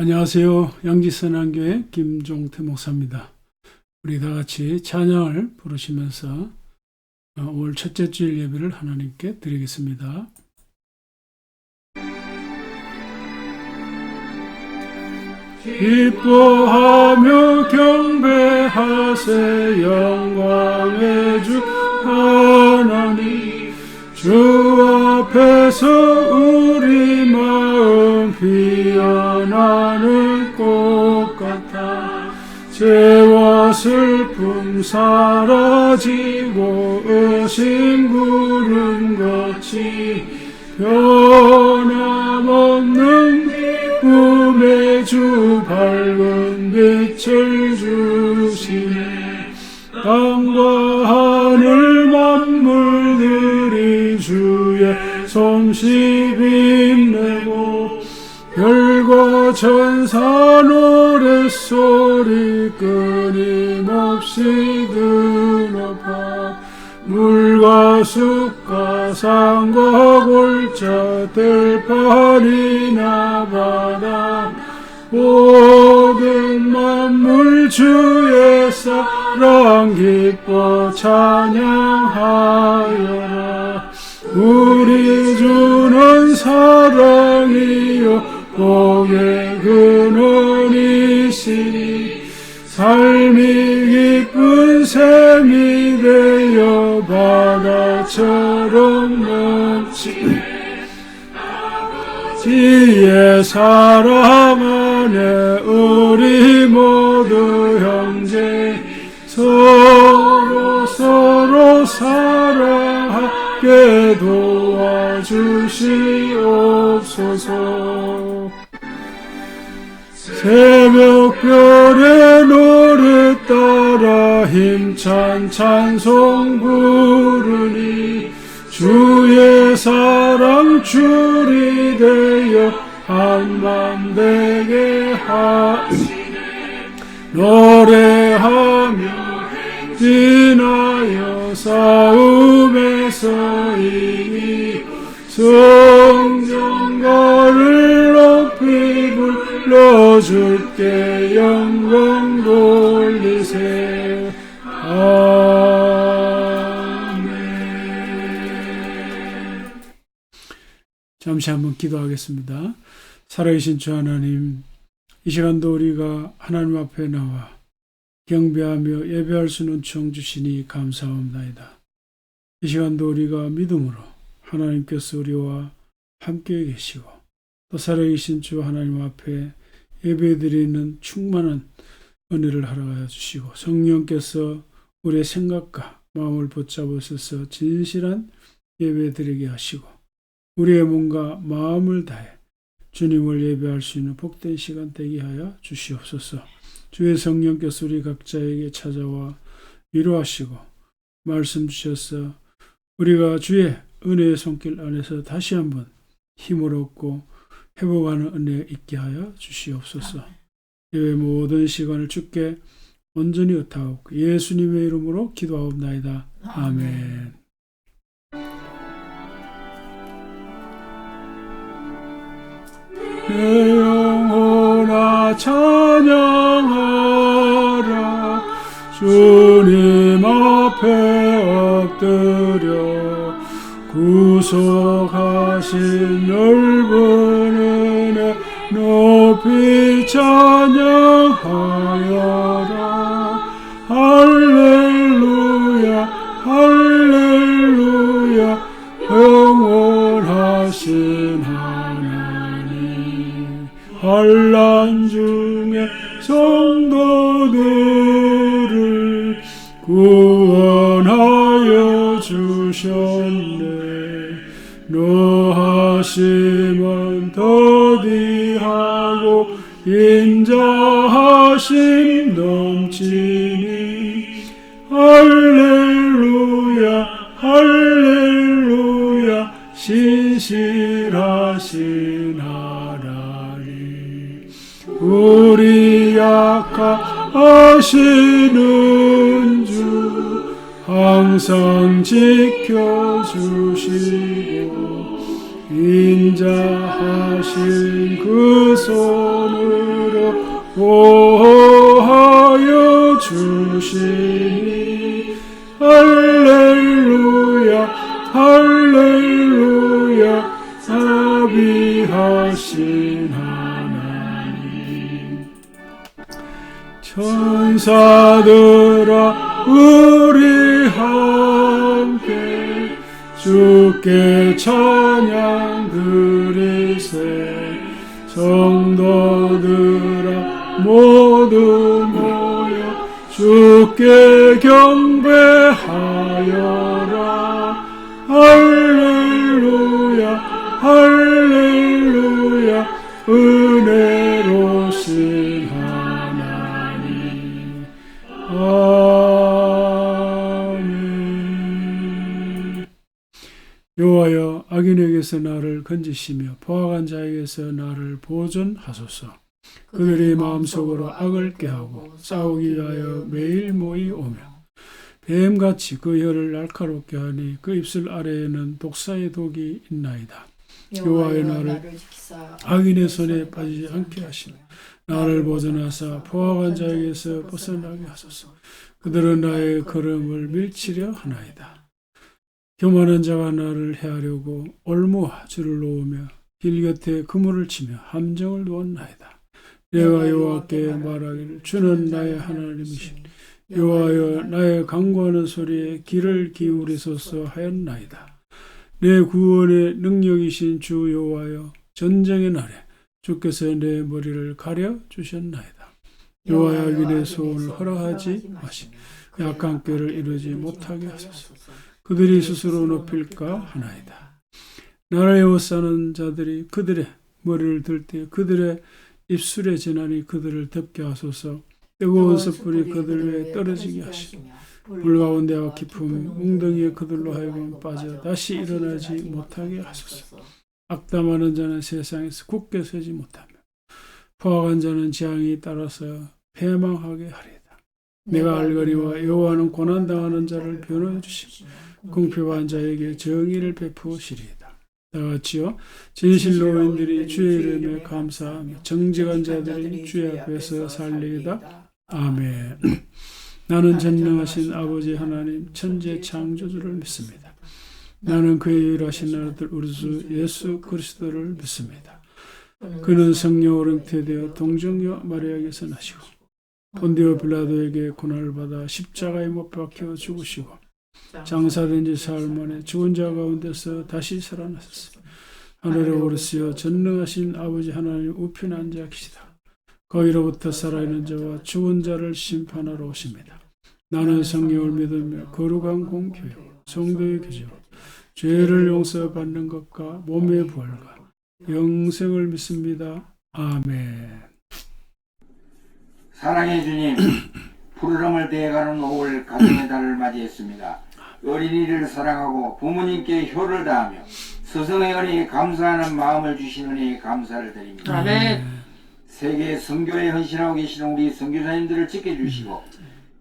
안녕하세요. 양지선한교회 김종태 목사입니다. 우리 다 같이 찬양을 부르시면서 5월 첫째 주일 예배를 하나님께 드리겠습니다. 기뻐하며 경배하세 영광의 주 하나님, 주 앞에서 우리 마음 피어나는 꽃 같아 죄와 슬픔 사라지고 의심 구름 거치 변함없는 기쁨의 주 밝은 빛을 주시네. 땅과 하늘 만물들이 주의 솜씨 빛내고 별과 천사 노랫소리 끊임없이 드높아 물과 숲과 산과 골짜 들판이나 바다 모든 만물 주의 사랑 기뻐 찬양하여라. 우리 주는 사랑이요 복의 근원이시니 삶이 기쁜 샘이 되어 바다처럼 넘치네. 지의 사랑 안에 우리 모두 형제 서로 사랑하게 도와주시옵소서. 새벽별의 노래 따라 힘찬 찬송 부르니 주의 사랑 줄이 되어 한맘 되게 하시네. 노래하며 행진하여 싸움에서 이기 성전가를 높이 불러 주께 영광 돌리세. 잠시 한번 기도하겠습니다. 살아계신 주 하나님, 이 시간도 우리가 하나님 앞에 나와 경배하며 예배할 수 있는 총 주시니 감사합니다. 이 시간도 우리가 믿음으로 하나님께서 우리와 함께 계시고 또 살아계신 주 하나님 앞에 예배드리는 충만한 은혜를 허락하여 주시고 성령께서 우리의 생각과 마음을 붙잡으셔서 진실한 예배드리게 하시고 우리의 몸과 마음을 다해 주님을 예배할 수 있는 복된 시간 되게 하여 주시옵소서. 주의 성령께서 우리 각자에게 찾아와 위로하시고 말씀 주셔서 우리가 주의 은혜의 손길 안에서 다시 한번 힘을 얻고 회복하는 은혜 있게 하여 주시옵소서. 예배 모든 시간을 주께 온전히 의탁하고 예수님의 이름으로 기도하옵나이다. 아멘. 내 영혼아 찬양하라. 주님 앞에 엎드려 구속하신 넓은 은혜 높이 찬양하여라. 할렐루야 할렐루야 영원하신 하나님, 환난 중에 성도들을 구원하여 주셨네. 노하심은 더디하고 인자하심 넘치니 할렐루야 할렐루야 신실하신 하나님, 우리 약하시는 주 항상 지켜주시고 인자하신 그 손으로 보호하여 주시니 할렐루야 할렐루야 자비하신 하나님. 천사들아 우리 함께 주께 찬양 드리세. 성도들아 모두 모여 주께 경배하여라. 할렐루야 할렐루야 은혜로우신 하나님. 아멘. 여호와여 악인에게서 나를 건지시며 포악한 자에게서 나를 보존하소서. 그들이 마음속으로 악을 꾀하고 싸우기 위하여 매일 모이 오며 뱀같이 그 혀를 날카롭게 하니 그 입술 아래에는 독사의 독이 있나이다. 여호와여 나를 악인의 손에 빠지지 않게 하시며 나를 보존하사 포악한 자에게서 벗어나게 하소서. 그들은 나의 걸음을 밀치려 하나이다. 교만한 자가 나를 해하려고 올무와 줄을 놓으며 길 곁에 그물을 치며 함정을 놓았나이다. 내가 여호와께 말하기를 주는 나의 하나님이신 여호와여 나의 간구하는 소리에 귀를 기울이소서 하였나이다. 내 구원의 능력이신 주 여호와여 전쟁의 날에 주께서 내 머리를 가려 주셨나이다. 여호와여 악인의 소원을 허락하지 마시며 약한 꾀를 이루지 못하게 하소서. 그들이 스스로 높일까 하나이다. 나를 에워싸는 자들이 그들의 머리를 들 때 그들의 입술의 재난이 그들을 덮게 하소서. 뜨거운 숯불이 그들 위에 떨어지게 하시고 불 가운데와 깊은 웅덩이에 그들로 하여금 빠져 다시 일어나지 못하게 하소서. 악담하는 자는 세상에서 굳게 서지 못하며 포악한 자는 재앙이 따라서 패망하게 하리이다. 내가 알거니와 여호와는 고난당하는 자를 변호해 주시고 궁핍한 자에게 정의를 베푸시리이다. 다같이요 진실로인들이 주의 이름에 감사하며 정직한 자들이 주의 앞에서 살리이다. 아멘. 나는 전능하신 아버지 하나님 천지 창조주를 믿습니다. 나는 그의 유일하신 아들 우리 주 예수 그리스도를 믿습니다. 그는 성령으로 잉태되어 동정녀 마리아에게서 나시고 본디오 빌라도에게 고난을 받아 십자가에 못 박혀 죽으시고 장사된 지 사흘 만에 죽은 자 가운데서 다시 살아나셨으며 하늘에 오르시어 전능하신 아버지 하나님 우편에 앉아 계시다. 거기로부터 살아있는 자와 죽은 자를 심판하러 오십니다. 나는 성령을 믿으며 거룩한 공교회 성도의 교제와 죄를 용서받는 것과 몸의 부활과 영생을 믿습니다. 아멘. 사랑의 주님, 푸르름을 대해가는 5월 가정의 달을 맞이했습니다. 어린이를 사랑하고 부모님께 효를 다하며 스승의 은혜에 감사하는 마음을 주신 은혜에 감사를 드립니다. 아멘. 세계 선교에 헌신하고 계시는 우리 선교사님들을 지켜주시고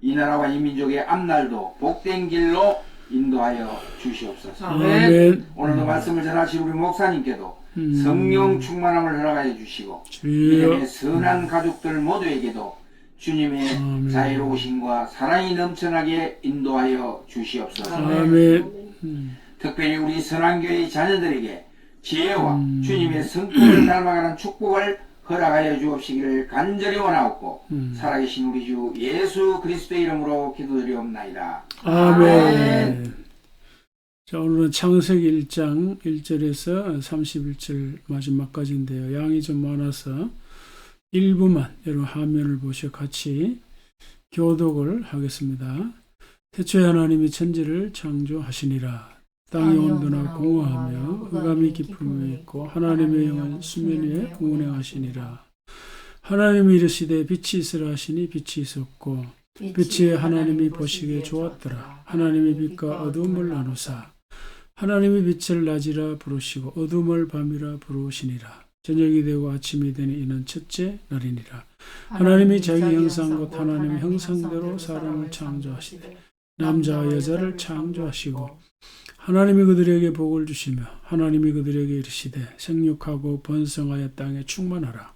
이 나라와 이 민족의 앞날도 복된 길로 인도하여 주시옵소서. 아멘. 오늘도 말씀을 전하신 우리 목사님께도 성령 충만함을 허락하여 주시고 주여. 믿음의 선한 가족들 모두에게도 주님의 아멘. 자애로우심과 사랑이 넘쳐나게 인도하여 주시옵소서. 아멘. 특별히 우리 선한교회의 자녀들에게 지혜와 주님의 성품을 닮아가는 축복을 허락하여 주옵시기를 간절히 원하옵고 살아계신 우리 주 예수 그리스도의 이름으로 기도드리옵나이다. 아멘. 자, 오늘은 창세기 1장 1절에서 31절 마지막까지인데요. 양이 좀 많아서 일부만 여러분 화면을 보시어 같이 교독을 하겠습니다. 태초에 하나님이 천지를 창조하시니라. 땅이 온도나 공허하며 흑암이 깊음이 있고 하나님의 영은 수면 위에 운행하시니라. 하나님이 이르시되 빛이 있으라 하시니 빛이 있었고 빛이 하나님이 보시기에 좋았더라. 하나님이 빛과 어두움을 나누사 하나님이 빛을 낮이라 부르시고 어두움을 밤이라 부르시니라. 저녁이 되고 아침이 되니 이는 첫째 날이니라. 하나님이 자기 형상 곧 하나님의 형상대로 사람을 창조하시되 남자와 여자를 창조하시고 하나님이 그들에게 복을 주시며 하나님이 그들에게 이르시되 생육하고 번성하여 땅에 충만하라.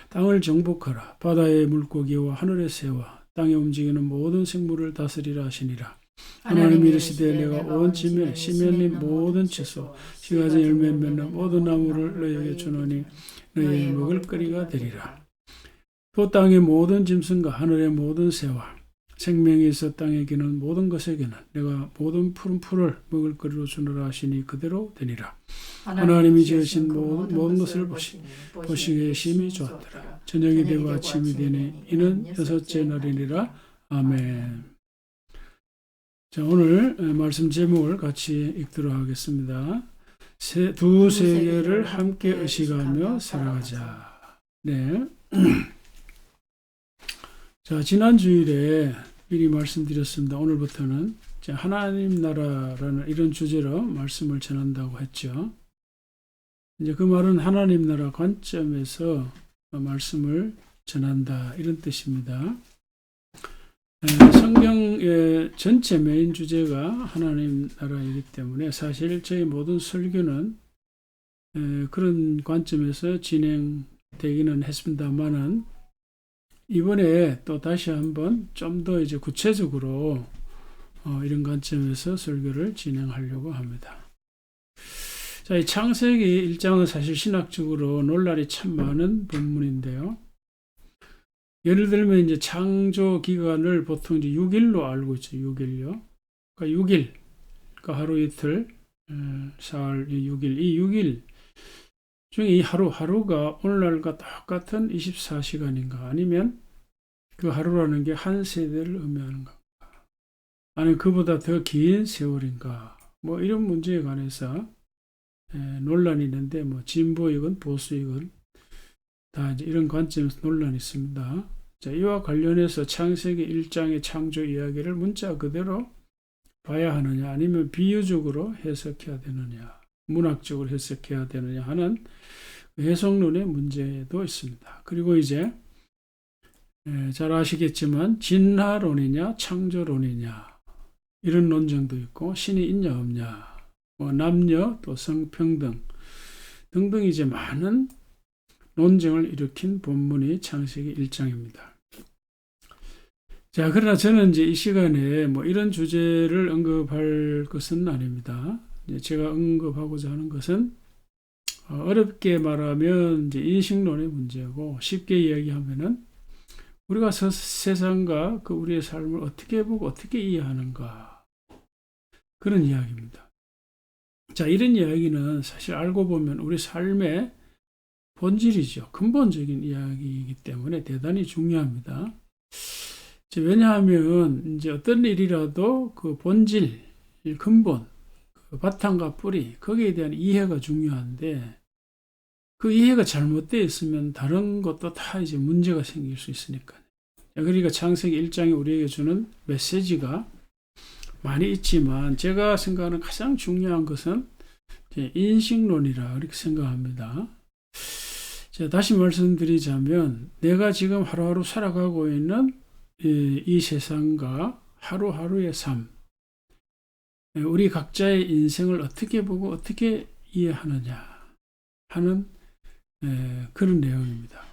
땅을 정복하라. 바다의 물고기와 하늘의 새와 땅에 움직이는 모든 생물을 다스리라 하시니라. 하나님이 이르시되 내가 온 지면에 시면의 모든 채소 시가지 열매 맺는 모든 나무를 너희에게 주노니 너희의 먹을거리가 되리라. 또 땅의 모든 짐승과 하늘의 모든 새와 생명이 있어 땅에 기는 모든 것에게는 내가 모든 푸른 풀을 먹을거리로 주노라 하시니 그대로 되니라. 하나님이 지으신 모든 것을 보시기에 심히 좋았더라. 저녁이 되고 아침이 되니 이는 여섯째 날이니라. 아멘. 자, 오늘 말씀 제목을 같이 읽도록 하겠습니다. 두 세계를 함께 의식하며 살아가자. 네. 자, 지난 주일에 미리 말씀드렸습니다. 오늘부터는 하나님 나라라는 이런 주제로 말씀을 전한다고 했죠. 이제 그 말은 하나님 나라 관점에서 말씀을 전한다 이런 뜻입니다. 성경의 전체 메인 주제가 하나님 나라이기 때문에 사실 저희 모든 설교는 그런 관점에서 진행되기는 했습니다만은 이번에 또 다시 한번 좀 더 이제 구체적으로 이런 관점에서 설교를 진행하려고 합니다. 자, 이 창세기 1장은 사실 신학적으로 논란이 참 많은 본문인데요. 예를 들면 이제 창조 기간을 보통 이제 6일로 알고 있죠. 6일요. 그러니까 6일, 그러니까 하루 이틀, 사흘, 6일. 이 6일 중에 이 하루가 오늘날과 똑같은 24시간인가 아니면 그 하루라는 게 한 세대를 의미하는가 아니면 그보다 더 긴 세월인가 뭐 이런 문제에 관해서 논란이 있는데 뭐 진보이건 보수이건 다 이제 이런 관점에서 논란이 있습니다. 자, 이와 관련해서 창세기 1장의 창조 이야기를 문자 그대로 봐야 하느냐 아니면 비유적으로 해석해야 되느냐 문학적으로 해석해야 되느냐 하는 해석론의 문제도 있습니다. 그리고 이제 잘 아시겠지만 진화론이냐 창조론이냐 이런 논쟁도 있고 신이 있냐 없냐 뭐 남녀 또 성평등 등등 이제 많은 논쟁을 일으킨 본문이 창세기 1장입니다. 자, 그러나 저는 이제 이 시간에 뭐 이런 주제를 언급할 것은 아닙니다. 제가 언급하고자 하는 것은 어렵게 말하면 이제 인식론의 문제고 쉽게 이야기하면은 우리가 세상과 그 우리의 삶을 어떻게 보고 어떻게 이해하는가 그런 이야기입니다. 자, 이런 이야기는 사실 알고 보면 우리 삶의 본질이죠. 근본적인 이야기이기 때문에 대단히 중요합니다. 왜냐하면 이제 어떤 일이라도 그 본질, 근본, 그 바탕과 뿌리 거기에 대한 이해가 중요한데 그 이해가 잘못되어 있으면 다른 것도 다 이제 문제가 생길 수 있으니까요. 그러니까 창세기 1장이 우리에게 주는 메시지가 많이 있지만 제가 생각하는 가장 중요한 것은 인식론이라 그렇게 생각합니다. 자, 다시 말씀드리자면 내가 지금 하루하루 살아가고 있는 이 세상과 하루하루의 삶, 우리 각자의 인생을 어떻게 보고 어떻게 이해하느냐 하는 그런 내용입니다.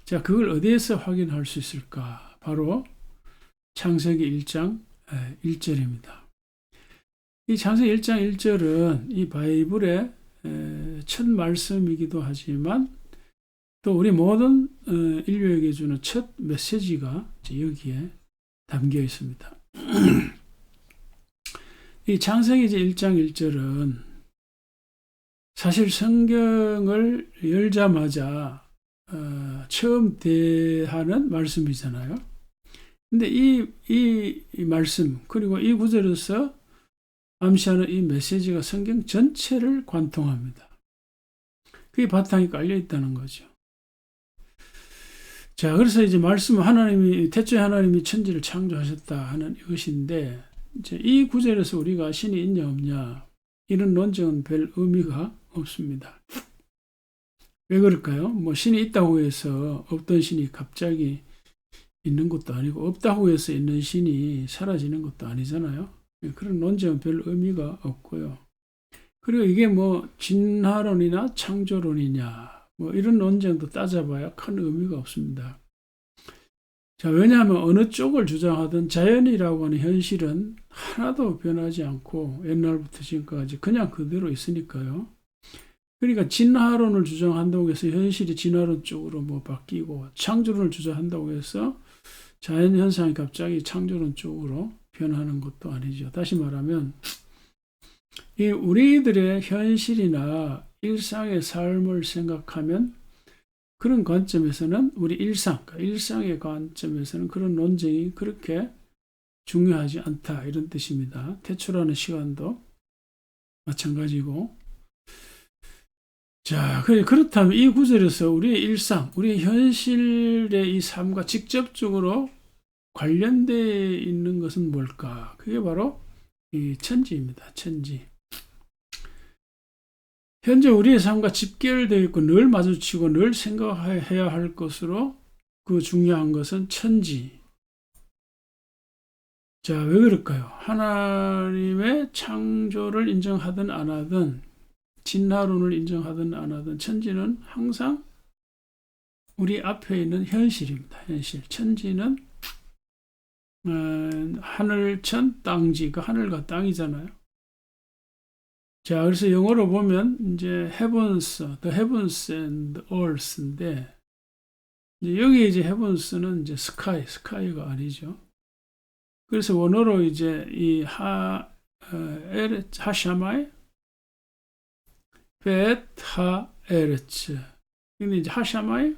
자, 그걸 어디에서 확인할 수 있을까? 바로 창세기 1장 1절입니다. 이 창세기 1장 1절은 이 바이블의 첫 말씀이기도 하지만 또 우리 모든 인류에게 주는 첫 메시지가 여기에 담겨 있습니다. 이 창세기 1장 1절은 사실 성경을 열자마자 처음 대하는 말씀이잖아요. 근데 이 말씀 그리고 이 구절에서 암시하는 이 메시지가 성경 전체를 관통합니다. 그게 바탕이 깔려 있다는 거죠. 자, 그래서 이제 말씀은 태초에 하나님이 천지를 창조하셨다 하는 이것인데, 이제 이 구절에서 우리가 신이 있냐 없냐 이런 논쟁은 별 의미가 없습니다. 왜 그럴까요? 뭐 신이 있다고 해서 없던 신이 갑자기 있는 것도 아니고 없다고 해서 있는 신이 사라지는 것도 아니잖아요. 그런 논쟁은 별 의미가 없고요. 그리고 이게 뭐 진화론이나 창조론이냐 뭐 이런 논쟁도 따져봐야 큰 의미가 없습니다. 자, 왜냐하면 어느 쪽을 주장하든 자연이라고 하는 현실은 하나도 변하지 않고 옛날부터 지금까지 그냥 그대로 있으니까요. 그러니까 진화론을 주장한다고 해서 현실이 진화론 쪽으로 뭐 바뀌고 창조론을 주장한다고 해서 자연 현상이 갑자기 창조론 쪽으로 변하는 것도 아니죠. 다시 말하면 이 우리들의 현실이나 일상의 삶을 생각하면 그런 관점에서는 우리 일상의 관점에서는 그런 논쟁이 그렇게 중요하지 않다 이런 뜻입니다. 퇴출하는 시간도 마찬가지고. 자, 그렇다면 이 구절에서 우리의 일상, 우리 현실의 이 삶과 직접적으로 관련되어 있는 것은 뭘까? 그게 바로 이 천지입니다. 천지. 현재 우리의 삶과 집결되어 있고 늘 마주치고 늘 생각해야 할 것으로 그 중요한 것은 천지. 자, 왜 그럴까요? 하나님의 창조를 인정하든 안 하든 진화론을 인정하든 안 하든 천지는 항상 우리 앞에 있는 현실입니다. 현실. 천지는 하늘천 땅지, 그 하늘과 땅이잖아요. 자, 그래서 영어로 보면 이제 heavens, the heavens and earth인데 여기 이제 heavens는 이제 sky가 아니죠. 그래서 원어로 이제 이 하샤마이 벳하에르츠. 근데 이제 하샤마이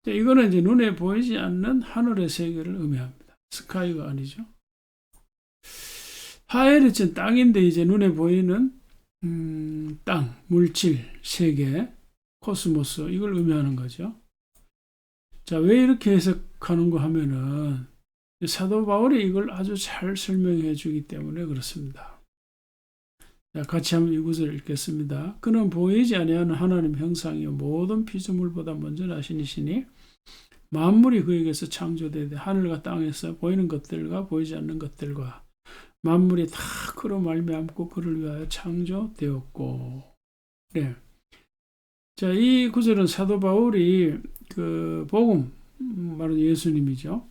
이거는 이제 눈에 보이지 않는 하늘의 세계를 의미합니다. 스카이가 아니죠. 하에르츠는 땅인데 이제 눈에 보이는 땅, 물질, 세계, 코스모스 이걸 의미하는 거죠. 자, 왜 이렇게 해석하는가 하면은 사도 바울이 이걸 아주 잘 설명해 주기 때문에 그렇습니다. 자, 같이 한번 이 구절을 읽겠습니다. 그는 보이지 아니하는 하나님 형상이요 모든 피조물보다 먼저 나신이시니 만물이 그에게서 창조되되 하늘과 땅에서 보이는 것들과 보이지 않는 것들과 만물이 다 그로 말미암고 그를 위하여 창조되었고. 네. 자, 이 구절은 사도 바울이 그 복음, 바로 예수님이죠.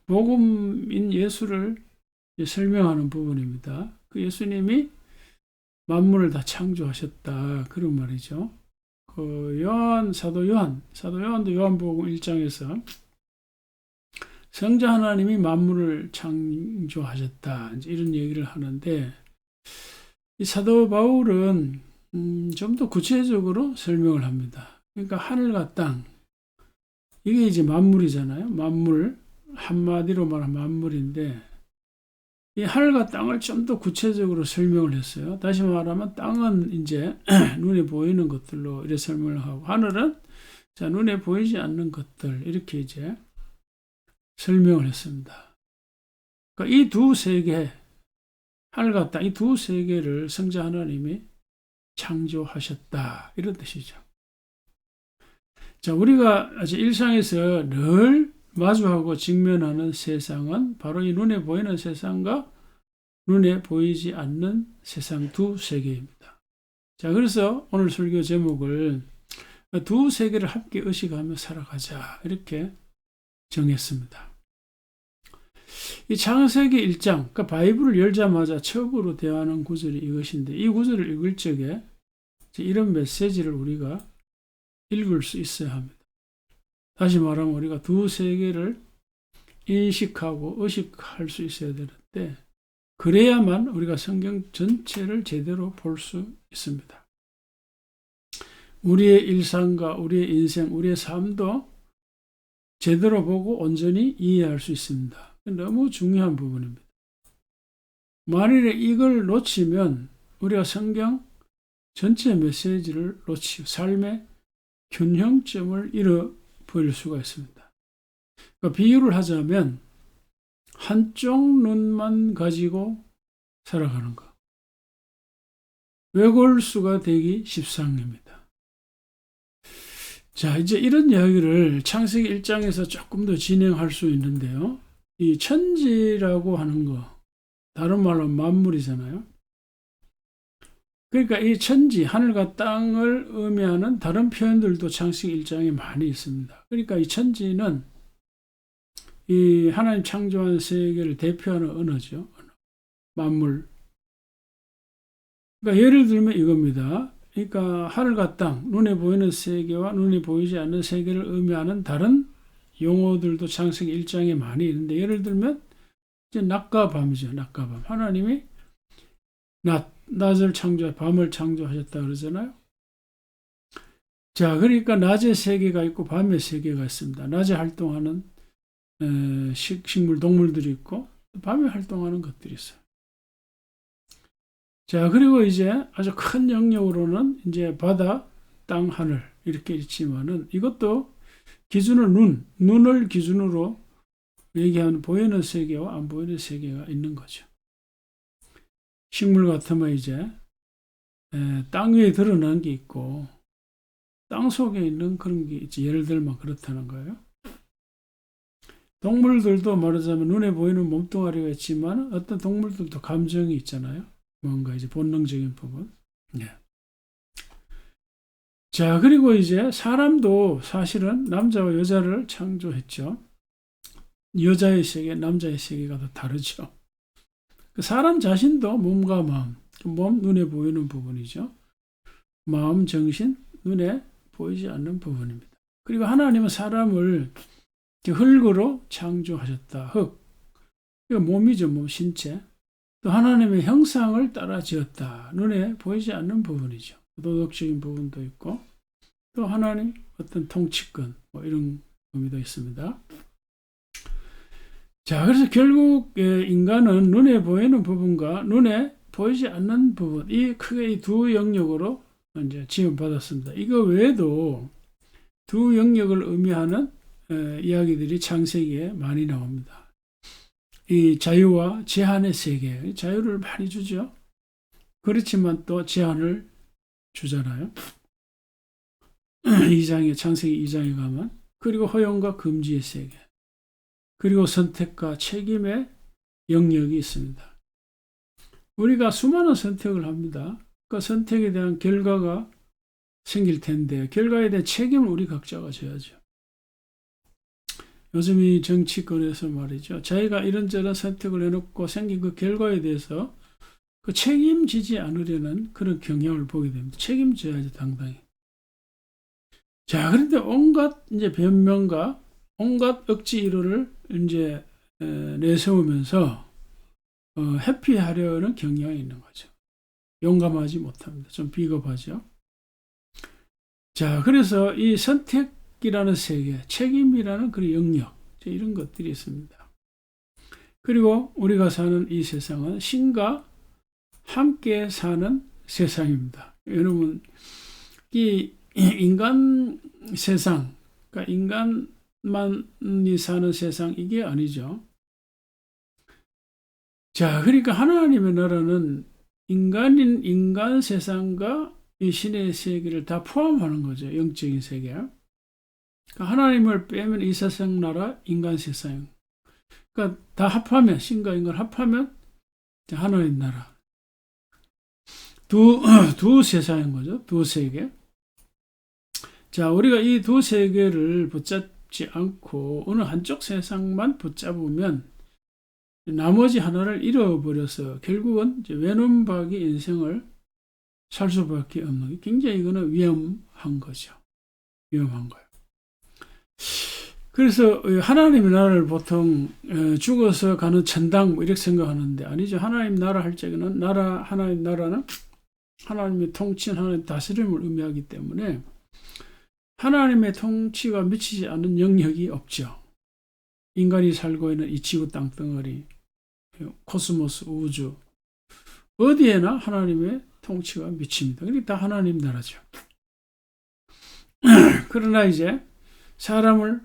복음인 예수를 설명하는 부분입니다. 그 예수님이 만물을 다 창조하셨다. 그런 말이죠. 그 사도 요한도 요한복음 1장에서 성자 하나님이 만물을 창조하셨다. 이제 이런 얘기를 하는데 이 사도 바울은 좀 더 구체적으로 설명을 합니다. 그러니까 하늘과 땅 이게 이제 만물이잖아요. 만물 한마디로 말하면 만물인데 이 하늘과 땅을 좀 더 구체적으로 설명을 했어요. 다시 말하면 땅은 이제 눈에 보이는 것들로 이렇게 설명을 하고 하늘은 자 눈에 보이지 않는 것들 이렇게 이제 설명을 했습니다. 그러니까 이 두 세계 하늘과 땅 이 두 세계를 성자 하나님이 창조하셨다 이런 뜻이죠. 자, 우리가 일상에서 늘 마주하고 직면하는 세상은 바로 이 눈에 보이는 세상과 눈에 보이지 않는 세상 두 세계입니다. 자, 그래서 오늘 설교 제목을 두 세계를 함께 의식하며 살아가자 이렇게 정했습니다. 이 창세기 1장, 그러니까 바이블을 열자마자 처음으로 대하는 구절이 이것인데 이 구절을 읽을 적에 이런 메시지를 우리가 읽을 수 있어야 합니다. 다시 말하면 우리가 두 세계를 인식하고 의식할 수 있어야 되는데 그래야만 우리가 성경 전체를 제대로 볼 수 있습니다. 우리의 일상과 우리의 인생, 우리의 삶도 제대로 보고 온전히 이해할 수 있습니다. 너무 중요한 부분입니다. 만일에 이걸 놓치면 우리가 성경 전체 메시지를 놓치고 삶의 균형점을 잃어버릴 수가 있습니다. 그러니까 비유를 하자면 한쪽 눈만 가지고 살아가는 것. 외골수가 되기 십상입니다. 자, 이제 이런 이야기를 창세기 1장에서 조금 더 진행할 수 있는데요. 이 천지라고 하는 거, 다른 말로 만물이잖아요. 그러니까 이 천지, 하늘과 땅을 의미하는 다른 표현들도 창세기 1장에 많이 있습니다. 그러니까 이 천지는 이 하나님 창조한 세계를 대표하는 언어죠. 만물. 그러니까 예를 들면 이겁니다. 그러니까 하늘과 땅, 눈에 보이는 세계와 눈에 보이지 않는 세계를 의미하는 다른 용어들도 창세기 1장에 많이 있는데, 예를 들면 이제 낮과 밤이죠. 낮과 밤. 하나님이 낮을 밤을 창조하셨다 그러잖아요. 자, 그러니까 낮의 세계가 있고 밤의 세계가 있습니다. 낮에 활동하는 식물, 동물들이 있고 밤에 활동하는 것들이 있어요. 자, 그리고 이제 아주 큰 영역으로는 이제 바다, 땅, 하늘 이렇게 있지만은, 이것도 기준을 눈을 기준으로 얘기하는 보이는 세계와 안 보이는 세계가 있는 거죠. 식물 같으면 이제 땅 위에 드러난 게 있고 땅 속에 있는 그런 게 있지. 예를 들면 그렇다는 거예요. 동물들도 말하자면 눈에 보이는 몸뚱아리가 있지만 어떤 동물들도 감정이 있잖아요. 뭔가 이제 본능적인 부분. 네. 자, 그리고 이제 사람도 사실은 남자와 여자를 창조했죠. 여자의 세계, 남자의 세계가 더 다르죠. 사람 자신도 몸과 마음, 몸 눈에 보이는 부분이죠. 마음, 정신, 눈에 보이지 않는 부분입니다. 그리고 하나님은 사람을 흙으로 창조하셨다. 흙. 이거 몸이죠, 몸, 신체. 또 하나님의 형상을 따라 지었다. 눈에 보이지 않는 부분이죠. 도덕적인 부분도 있고, 또 하나님 어떤 통치권, 뭐 이런 의미도 있습니다. 자, 그래서 결국 인간은 눈에 보이는 부분과 눈에 보이지 않는 부분, 이 크게 이 두 영역으로 이제 지음받았습니다. 이거 외에도 두 영역을 의미하는 이야기들이 창세기에 많이 나옵니다. 이 자유와 제한의 세계, 자유를 많이 주죠. 그렇지만 또 제한을 주잖아요. 창세기 2장에 가면. 그리고 허용과 금지의 세계. 그리고 선택과 책임의 영역이 있습니다. 우리가 수많은 선택을 합니다. 그 선택에 대한 결과가 생길 텐데, 결과에 대한 책임을 우리 각자가 져야죠. 요즘 이 정치권에서 말이죠. 자기가 이런저런 선택을 해놓고 생긴 그 결과에 대해서 그 책임지지 않으려는 그런 경향을 보게 됩니다. 책임져야죠, 당당히. 자, 그런데 온갖 이제 변명과 온갖 억지 이론을 이제 내세우면서 회피하려는 경향이 있는 거죠. 용감하지 못합니다. 좀 비겁하죠. 자, 그래서 이 선택이라는 세계, 책임이라는 그런 영역, 이런 것들이 있습니다. 그리고 우리가 사는 이 세상은 신과 함께 사는 세상입니다. 여러분, 이 인간 세상, 그러니까 인간만이 사는 세상, 이게 아니죠. 자, 그러니까 하나님의 나라는 인간 세상과 이 신의 세계를 다 포함하는 거죠. 영적인 세계. 그러니까 하나님을 빼면 이 세상 나라, 인간 세상. 그러니까 다 합하면, 신과 인간 합하면 하나님 나라. 두 세상인 거죠. 두 세계. 자, 우리가 이 두 세계를 붙잡지 않고 어느 한쪽 세상만 붙잡으면 나머지 하나를 잃어버려서 결국은 이제 외눈박이 인생을 살 수밖에 없는 게 굉장히 이거는 위험한 거죠. 위험한 거예요. 그래서 하나님의 나라를 보통 죽어서 가는 천당 뭐 이렇게 생각하는데 아니죠. 하나님 나라 할 적에는 하나님 나라는 하나님의 통치, 하나님의 다스림을 의미하기 때문에 하나님의 통치가 미치지 않는 영역이 없죠. 인간이 살고 있는 이 지구 땅덩어리, 코스모스, 우주 어디에나 하나님의 통치가 미칩니다. 그러니까 다 하나님 나라죠. 그러나 이제 사람을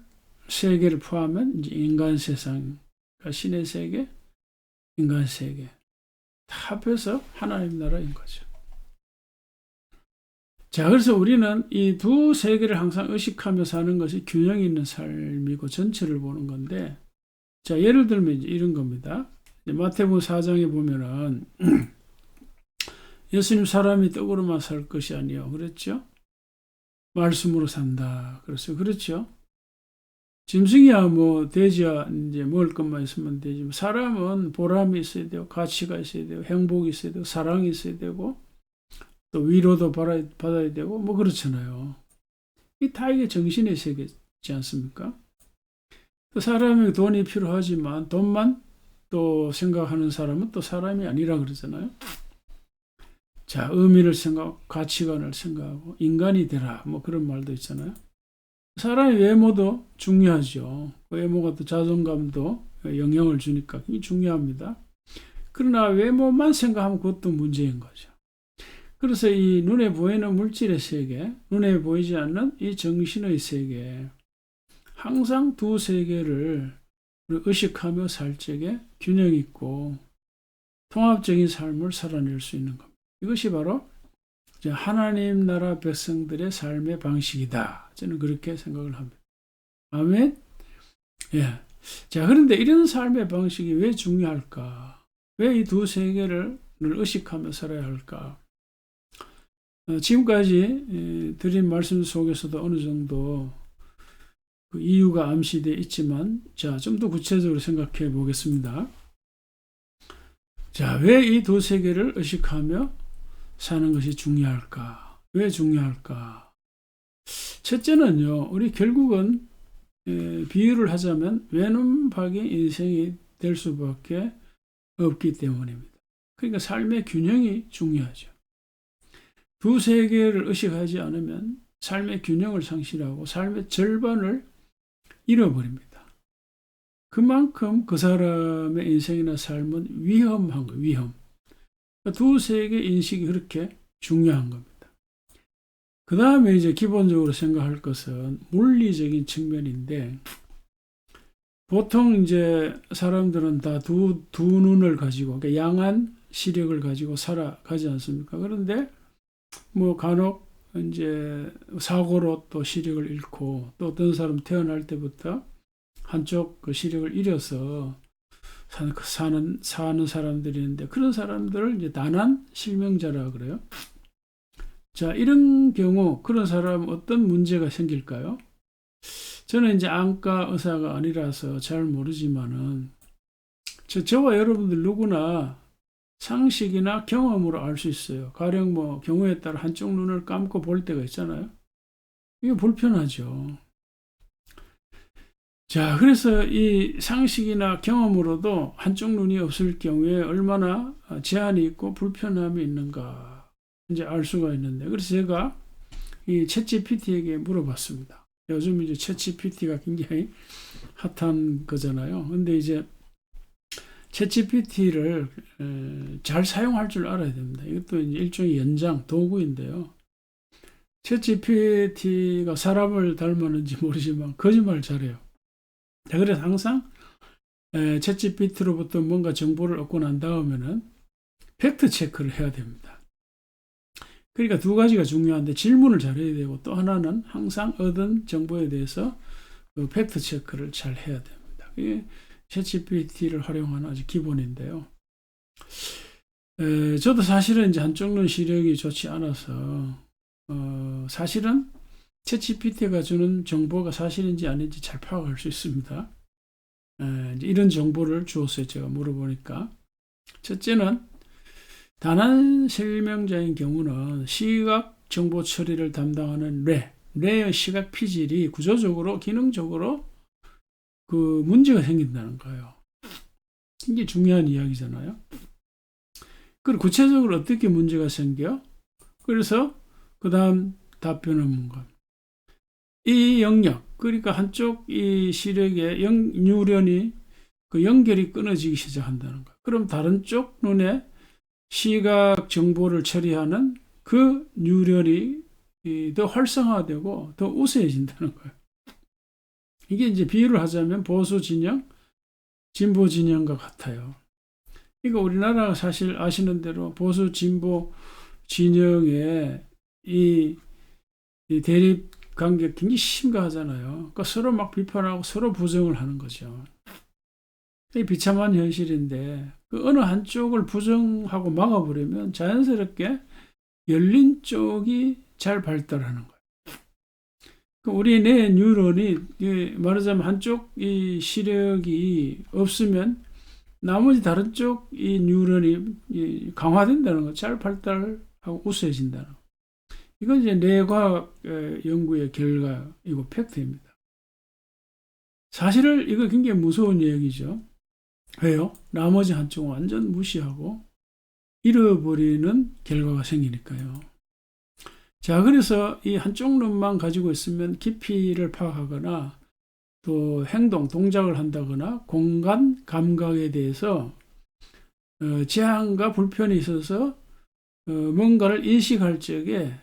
세계를 포함한 이제 인간 세상, 그러니까 신의 세계, 인간 세계 다 합해서 하나님 나라인 거죠. 자, 그래서 우리는 이 두 세계를 항상 의식하며 사는 것이 균형 있는 삶이고 전체를 보는 건데, 자, 예를 들면 이제 이런 겁니다. 마태복음 4장에 보면은 예수님 사람이 떡으로만 살 것이 아니요. 그랬죠? 말씀으로 산다. 그래서 그렇죠? 짐승이야 뭐 돼지야 이제 먹을 것만 있으면 되지. 사람은 보람이 있어야 되고 가치가 있어야 되고 행복이 있어야 되고 사랑이 있어야 되고 또 위로도 받아야 되고 뭐 그렇잖아요. 이게 정신의 세계지 않습니까? 사람에게 돈이 필요하지만 돈만 또 생각하는 사람은 또 사람이 아니라 그러잖아요. 자, 의미를 생각하고 가치관을 생각하고 인간이 되라 뭐 그런 말도 있잖아요. 사람의 외모도 중요하죠. 외모가 또 자존감도 영향을 주니까 굉장히 중요합니다. 그러나 외모만 생각하면 그것도 문제인 거죠. 그래서 이 눈에 보이는 물질의 세계, 눈에 보이지 않는 이 정신의 세계, 항상 두 세계를 의식하며 살 적에 균형 있고 통합적인 삶을 살아낼 수 있는 겁니다. 이것이 바로 하나님 나라 백성들의 삶의 방식이다. 저는 그렇게 생각을 합니다. 아멘? 예. 자, 그런데 이런 삶의 방식이 왜 중요할까? 왜 이 두 세계를 의식하며 살아야 할까? 지금까지 드린 말씀 속에서도 어느 정도 그 이유가 암시되어 있지만, 자, 좀 더 구체적으로 생각해 보겠습니다. 자, 왜 이 두 세계를 의식하며 사는 것이 중요할까? 왜 중요할까? 첫째는요, 우리 결국은 비유를 하자면 외눈박이 인생이 될 수밖에 없기 때문입니다. 그러니까 삶의 균형이 중요하죠. 두 세계를 의식하지 않으면 삶의 균형을 상실하고 삶의 절반을 잃어버립니다. 그만큼 그 사람의 인생이나 삶은 위험한 거예요. 위험. 두 세계 인식이 그렇게 중요한 겁니다. 그 다음에 이제 기본적으로 생각할 것은 물리적인 측면인데, 보통 이제 사람들은 다 두 눈을 가지고, 그러니까 양한 시력을 가지고 살아가지 않습니까? 그런데 뭐 간혹 이제 사고로 또 시력을 잃고, 또 어떤 사람 태어날 때부터 한쪽 그 시력을 잃어서 사는 사람들이 있는데, 그런 사람들을 이제 다난 실명자라 그래요. 자, 이런 경우 그런 사람 어떤 문제가 생길까요? 저는 이제 안과 의사가 아니라서 잘 모르지만은 저와 여러분들 누구나 상식이나 경험으로 알 수 있어요. 가령 뭐 경우에 따라 한쪽 눈을 감고 볼 때가 있잖아요. 이게 불편하죠. 자, 그래서 이 상식이나 경험으로도 한쪽 눈이 없을 경우에 얼마나 제한이 있고 불편함이 있는가 이제 알 수가 있는데, 그래서 제가 이 챗GPT에게 물어봤습니다. 요즘 이제 챗GPT가 굉장히 핫한 거잖아요. 근데 이제 챗GPT를 잘 사용할 줄 알아야 됩니다. 이것도 이제 일종의 연장 도구인데요. 챗GPT가 사람을 닮았는지 모르지만 거짓말 잘해요. 그래서 항상 챗GPT로부터 뭔가 정보를 얻고 난 다음에는 팩트 체크를 해야 됩니다. 그러니까 두 가지가 중요한데, 질문을 잘해야 되고, 또 하나는 항상 얻은 정보에 대해서 그 팩트 체크를 잘 해야 됩니다. 이게 챗GPT를 활용하는 아주 기본인데요. 저도 사실은 이제 한쪽 눈 시력이 좋지 않아서 사실은 챗GPT가 주는 정보가 사실인지 아닌지 잘 파악할 수 있습니다. 이제 이런 정보를 주었어요. 제가 물어보니까. 첫째는 다난 실명자인 경우는 시각 정보 처리를 담당하는 뇌의 시각 피질이 구조적으로 기능적으로 그 문제가 생긴다는 거예요. 굉장히 중요한 이야기잖아요. 그리고 구체적으로 어떻게 문제가 생겨? 그래서 그 다음 답변은 뭔가? 이 영역, 그러니까 한쪽 이 시력의 뉴런이 그 연결이 끊어지기 시작한다는 거예요. 그럼 다른 쪽 눈에 시각 정보를 처리하는 그 뉴런이 더 활성화되고 더 우세해진다는 거예요. 이게 이제 비유를 하자면 보수 진영, 진보 진영과 같아요. 그러니까 우리나라가 사실 아시는 대로 보수 진보 진영의 이 대립 관계 굉장히 심각하잖아요. 그러니까 서로 막 비판하고 서로 부정을 하는 거죠. 이 비참한 현실인데 그 어느 한쪽을 부정하고 막아버리면 자연스럽게 열린 쪽이 잘 발달하는 거예요. 우리 뇌 뉴런이 말하자면 한쪽 이 시력이 없으면 나머지 다른 쪽 이 뉴런이 강화된다는 거, 잘 발달하고 우수해진다는 거. 이건 이제 뇌과학 연구의 결과이고 팩트입니다. 사실은 이거 굉장히 무서운 얘기죠. 왜요? 나머지 한쪽은 완전 무시하고 잃어버리는 결과가 생기니까요. 자, 그래서 이 한쪽 눈만 가지고 있으면 깊이를 파악하거나 또 행동, 동작을 한다거나 공간 감각에 대해서 제한과 불편이 있어서 뭔가를 인식할 적에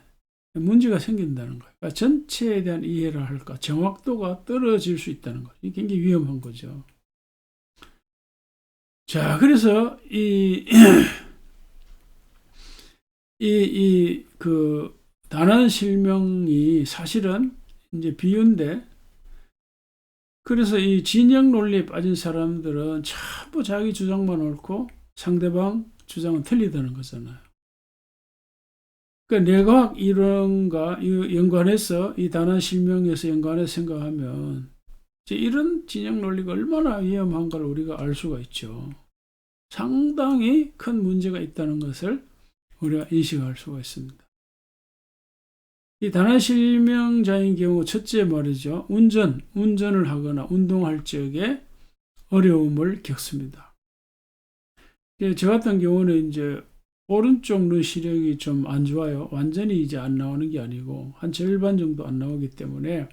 문제가 생긴다는 거예요. 그러니까 전체에 대한 이해를 할까, 정확도가 떨어질 수 있다는 거예요. 이게 굉장히 위험한 거죠. 자, 그래서 그 단한 실명이 사실은 이제 비유인데, 그래서 이 진영 논리에 빠진 사람들은 전부 자기 주장만 옳고 상대방 주장은 틀리다는 거잖아요. 그러니까 뇌과학 이론과 연관해서 이 단한 실명에서 연관해서 생각하면 이런 진영 논리가 얼마나 위험한가를 우리가 알 수가 있죠. 상당히 큰 문제가 있다는 것을 우리가 인식할 수가 있습니다. 이 단한 실명자인 경우 첫째 말이죠. 운전을 하거나 운동할 적에 어려움을 겪습니다. 저 같은 경우는 이제 오른쪽 눈 시력이 좀 안 좋아요. 완전히 이제 안 나오는 게 아니고 한 절반 정도 안 나오기 때문에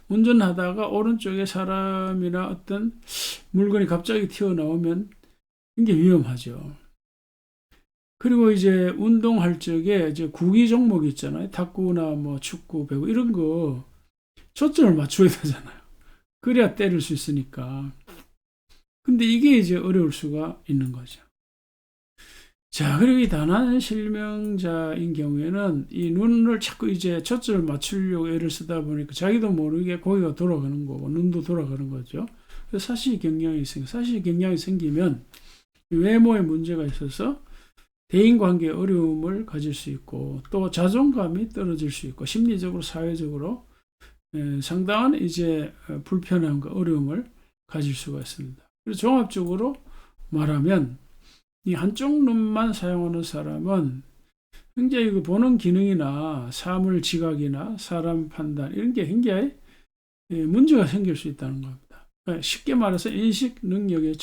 운전하다가 오른쪽에 사람이나 어떤 물건이 갑자기 튀어나오면 굉장히 위험하죠. 그리고 이제 운동할 적에 이제 구기 종목 있잖아요. 탁구나 뭐 축구, 배구 이런 거 초점을 맞춰야 되잖아요. 그래야 때릴 수 있으니까. 근데 이게 이제 어려울 수가 있는 거죠. 자, 그리고 이 단한 실명자인 경우에는 이 눈을 자꾸 이제 초점을 맞추려고 애를 쓰다 보니까 자기도 모르게 고개가 돌아가는 거고 눈도 돌아가는 거죠. 그래서 사시경량이 생기면 외모에 문제가 있어서 대인관계에 어려움을 가질 수 있고 또 자존감이 떨어질 수 있고 심리적으로 사회적으로 상당한 이제 불편함과 어려움을 가질 수가 있습니다. 그래서 종합적으로 말하면 이 한쪽 눈만 사용하는 사람은 굉장히 그 보는 기능이나 사물 지각이나 사람 판단 이런 게 굉장히 문제가 생길 수 있다는 겁니다. 그러니까 쉽게 말해서 인식 능력의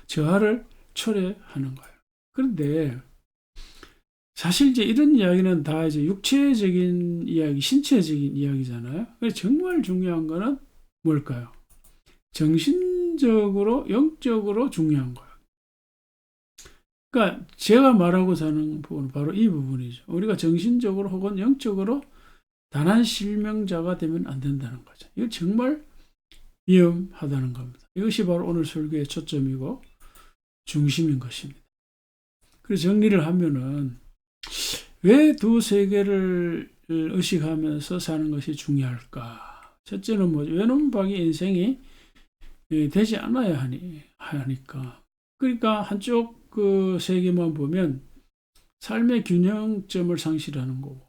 저하를 초래하는 거예요. 그런데 사실 이제 이런 이야기는 다 이제 육체적인 이야기, 신체적인 이야기잖아요. 그래서 정말 중요한 거는 뭘까요? 정신적으로, 영적으로 중요한 거예요. 그러니까 제가 말하고자 하는 부분은 바로 이 부분이죠. 우리가 정신적으로 혹은 영적으로 단한 실명자가 되면 안 된다는 거죠. 이거 정말 위험하다는 겁니다. 이것이 바로 오늘 설교의 초점이고 중심인 것입니다. 그래서 정리를 하면은 왜 두 세계를 의식하면서 사는 것이 중요할까? 첫째는 뭐죠? 외눈박이 인생이 되지 않아야 하니까. 그러니까 한쪽 그 세계만 보면 삶의 균형점을 상실하는 거고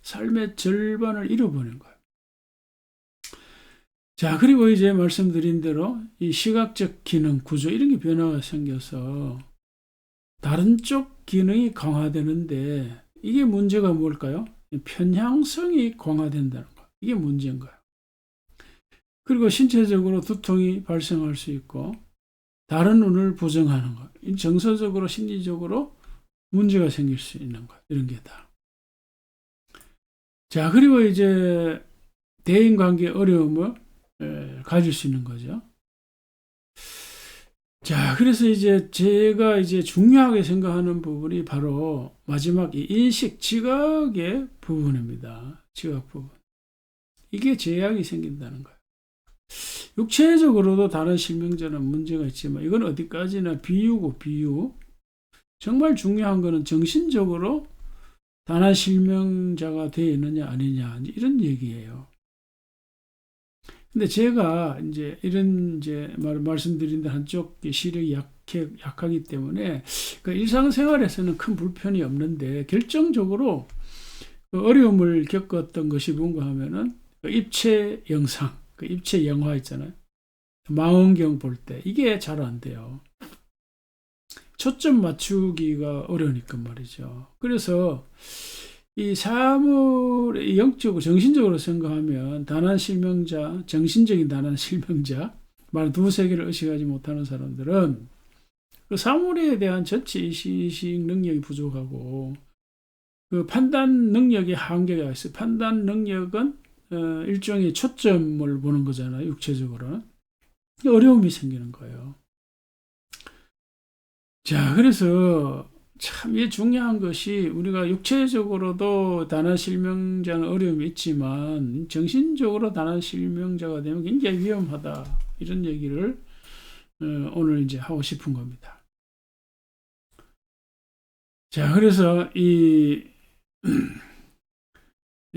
삶의 절반을 잃어버리는 거예요. 자, 그리고 이제 말씀드린 대로 이 시각적 기능, 구조 이런 게 변화가 생겨서 다른 쪽 기능이 강화되는데 이게 문제가 뭘까요? 편향성이 강화된다는 거. 이게 문제인 거예요. 그리고 신체적으로 두통이 발생할 수 있고 다른 눈을 부정하는 것. 정서적으로 심리적으로 문제가 생길 수 있는 것. 이런 게 다. 자, 그리고 이제 대인관계 어려움을 가질 수 있는 거죠. 자, 그래서 이제 제가 이제 중요하게 생각하는 부분이 바로 마지막 이 인식, 지각의 부분입니다. 지각 부분. 이게 제약이 생긴다는 거예요. 육체적으로도 다른 실명자는 문제가 있지만 이건 어디까지나 비유고 비유. 정말 중요한 거는 정신적으로 단한 실명자가 되어 있느냐 아니냐 이런 얘기예요. 근데 제가 이제 이런 이제 말씀드린 한쪽 시력이 약하기 때문에 그 일상생활에서는 큰 불편이 없는데 결정적으로 그 어려움을 겪었던 것이 뭔가 하면은 그 입체 영상, 그 입체 영화 있잖아요. 망원경 볼 때 이게 잘 안 돼요. 초점 맞추기가 어려우니까 말이죠. 그래서 이 사물의 영적으로 정신적으로 생각하면 다난 실명자, 정신적인 다난 실명자, 말 두세 개를 의식하지 못하는 사람들은 그 사물에 대한 전체 인식 능력이 부족하고 그 판단 능력이 한계가 있어요. 판단 능력은 일종의 초점을 보는 거잖아요. 육체적으로는. 어려움이 생기는 거예요. 자, 그래서 참 이게 중요한 것이 우리가 육체적으로도 다난 실명자는 어려움이 있지만 정신적으로 다난 실명자가 되면 굉장히 위험하다. 이런 얘기를 오늘 이제 하고 싶은 겁니다. 자, 그래서 이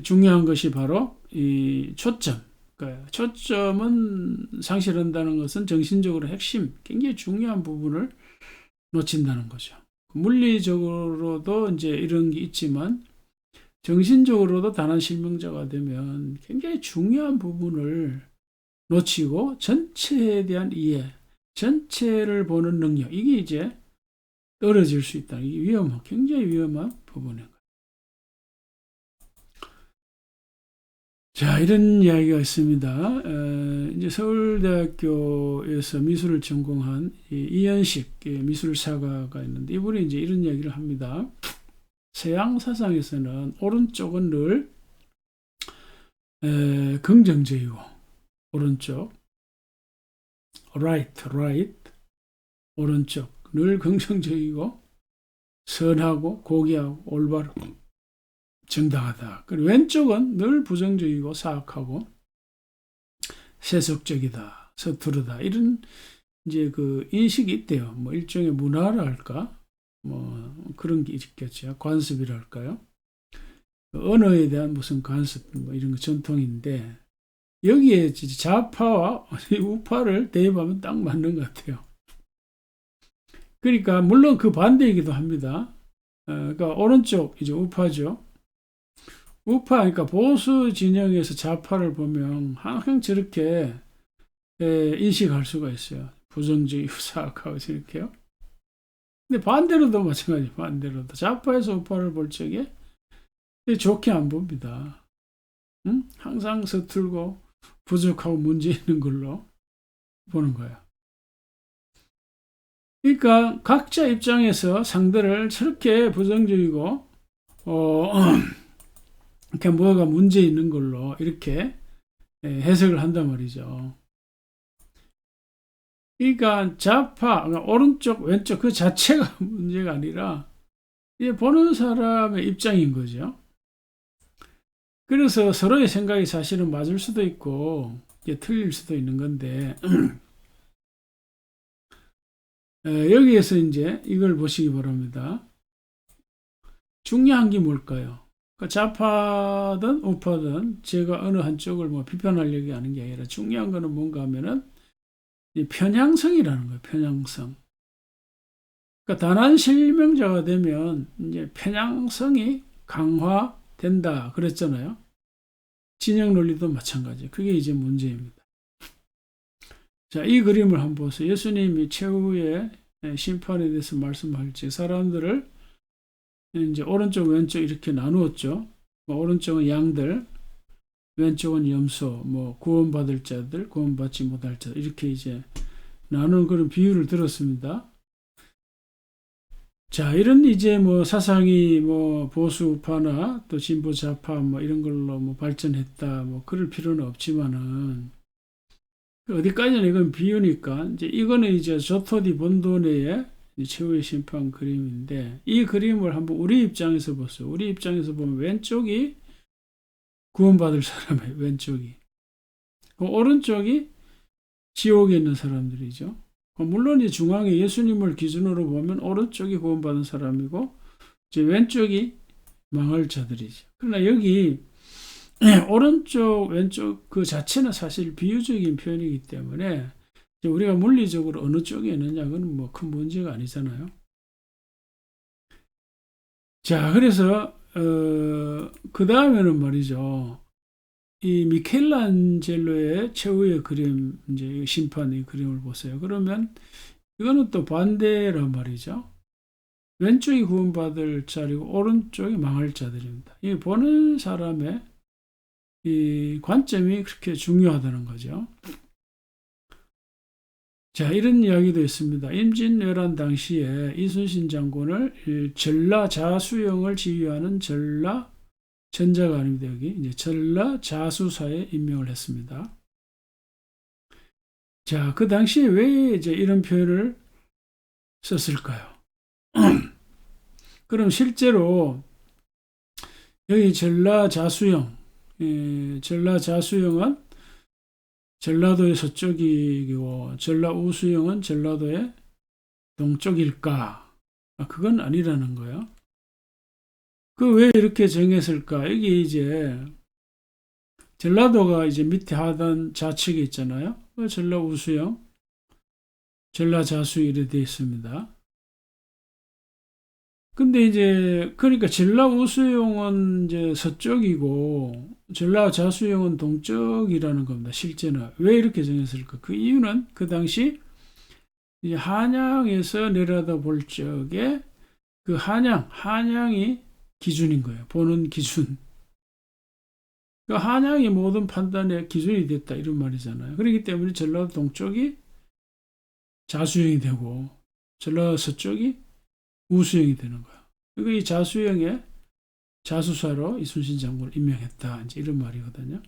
중요한 것이 바로 이 초점. 그러니까 초점은 상실한다는 것은 정신적으로 핵심, 굉장히 중요한 부분을 놓친다는 거죠. 물리적으로도 이제 이런 게 있지만 정신적으로도 다난 실명자가 되면 굉장히 중요한 부분을 놓치고 전체에 대한 이해, 전체를 보는 능력, 이게 이제 떨어질 수 있다. 이게 굉장히 위험한 부분인 거예요. 자, 이런 이야기가 있습니다. 이제 서울대학교에서 미술을 전공한 이현식 미술사가가 있는데 이분이 이제 이런 이야기를 합니다. 서양 사상에서는 오른쪽은 늘 긍정적이고 오른쪽 right 오른쪽 늘 긍정적이고 선하고 고귀하고 올바르고 정당하다. 그리고 왼쪽은 늘 부정적이고 사악하고 세속적이다, 서투르다. 이런 이제 그 인식이 있대요. 뭐 일종의 문화랄까, 뭐 그런 게 있겠죠. 관습이랄까요. 언어에 대한 무슨 관습, 뭐 이런 거 전통인데 여기에 좌파와 우파를 대입하면 딱 맞는 것 같아요. 그러니까 물론 그 반대이기도 합니다. 그러니까 오른쪽 이제 우파죠. 우파, 그러니까 보수 진영에서 좌파를 보면 항상 저렇게 인식할 수가 있어요. 부정적이고 사악하고 저렇게요. 근데 반대로도 마찬가지, 반대로도. 좌파에서 우파를 볼 적에 좋게 안 봅니다. 응? 항상 서툴고 부족하고 문제 있는 걸로 보는 거예요. 그러니까 각자 입장에서 상대를 저렇게 부정적이고, 이렇게 뭐가 문제 있는 걸로 이렇게 해석을 한단 말이죠. 그러니까 좌파, 그러니까 오른쪽, 왼쪽 그 자체가 문제가 아니라 보는 사람의 입장인 거죠. 그래서 서로의 생각이 사실은 맞을 수도 있고 틀릴 수도 있는 건데 여기에서 이제 이걸 보시기 바랍니다. 중요한 게 뭘까요? 좌파든 우파든 제가 어느 한쪽을 뭐 비판하려고 하는 게 아니라 중요한 거는 뭔가 하면은 편향성이라는 거예요. 편향성. 그러니까 다난 실명자가 되면 이제 편향성이 강화된다 그랬잖아요. 진영 논리도 마찬가지. 그게 이제 문제입니다. 자, 이 그림을 한번 보세요. 예수님이 최후의 심판에 대해서 말씀할 때 사람들을 이제 오른쪽 왼쪽 이렇게 나누었죠. 오른쪽은 양들, 왼쪽은 염소, 뭐 구원받을 자들, 구원받지 못할 자들 이렇게 이제 나누는 그런 비유를 들었습니다. 자, 이런 이제 뭐 사상이 뭐 보수 우파나 또 진보 좌파 뭐 이런 걸로 뭐 발전했다 뭐 그럴 필요는 없지만은 어디까지나 이건 비유니까 이제 이거는 이제 조토디 본도네의 최후의 심판 그림인데 이 그림을 한번 우리 입장에서 보세요. 우리 입장에서 보면 왼쪽이 구원받을 사람이에요. 왼쪽이. 오른쪽이 지옥에 있는 사람들이죠. 물론 이 중앙에 예수님을 기준으로 보면 오른쪽이 구원받은 사람이고 이제 왼쪽이 망할 자들이죠. 그러나 여기 오른쪽, 왼쪽 그 자체는 사실 비유적인 표현이기 때문에 이제 우리가 물리적으로 어느 쪽에 있느냐, 그건 뭐 큰 문제가 아니잖아요. 자, 그래서, 그 다음에는 말이죠. 이 미켈란젤로의 최후의 그림, 이제 심판의 그림을 보세요. 그러면 이거는 또 반대란 말이죠. 왼쪽이 구원받을 자리고 오른쪽이 망할 자들입니다. 이 보는 사람의 이 관점이 그렇게 중요하다는 거죠. 자, 이런 이야기도 있습니다. 임진왜란 당시에 이순신 장군을 전라자수영을 지휘하는 전자가 아닙니다. 여기 이제 전라자수사에 임명을 했습니다. 자, 그 당시에 왜 이제 이런 표현을 썼을까요? 그럼 실제로 여기 전라자수영, 전라자수영은 전라도의 서쪽이고 전라우수영은 전라도의 동쪽일까? 그건 아니라는 거예요. 그 왜 이렇게 정했을까? 이게 이제 전라도가 이제 밑에 하단 좌측에 있잖아요. 전라우수영, 전라자수 이렇게 되어 있습니다. 근데 이제 그러니까 전라우수영은 이제 서쪽이고 전라자수영은 동쪽이라는 겁니다. 실제는 왜 이렇게 정했을까? 그 이유는 그 당시 이제 한양에서 내려다 볼 적에 그 한양이 기준인 거예요. 보는 기준. 그 한양이 모든 판단의 기준이 됐다 이런 말이잖아요. 그렇기 때문에 전라도 동쪽이 자수영이 되고 전라도 서쪽이 우수영이 되는 거야. 그러니까 이 자수영의 자수사로 이순신 장군을 임명했다. 이제 이런 말이거든요.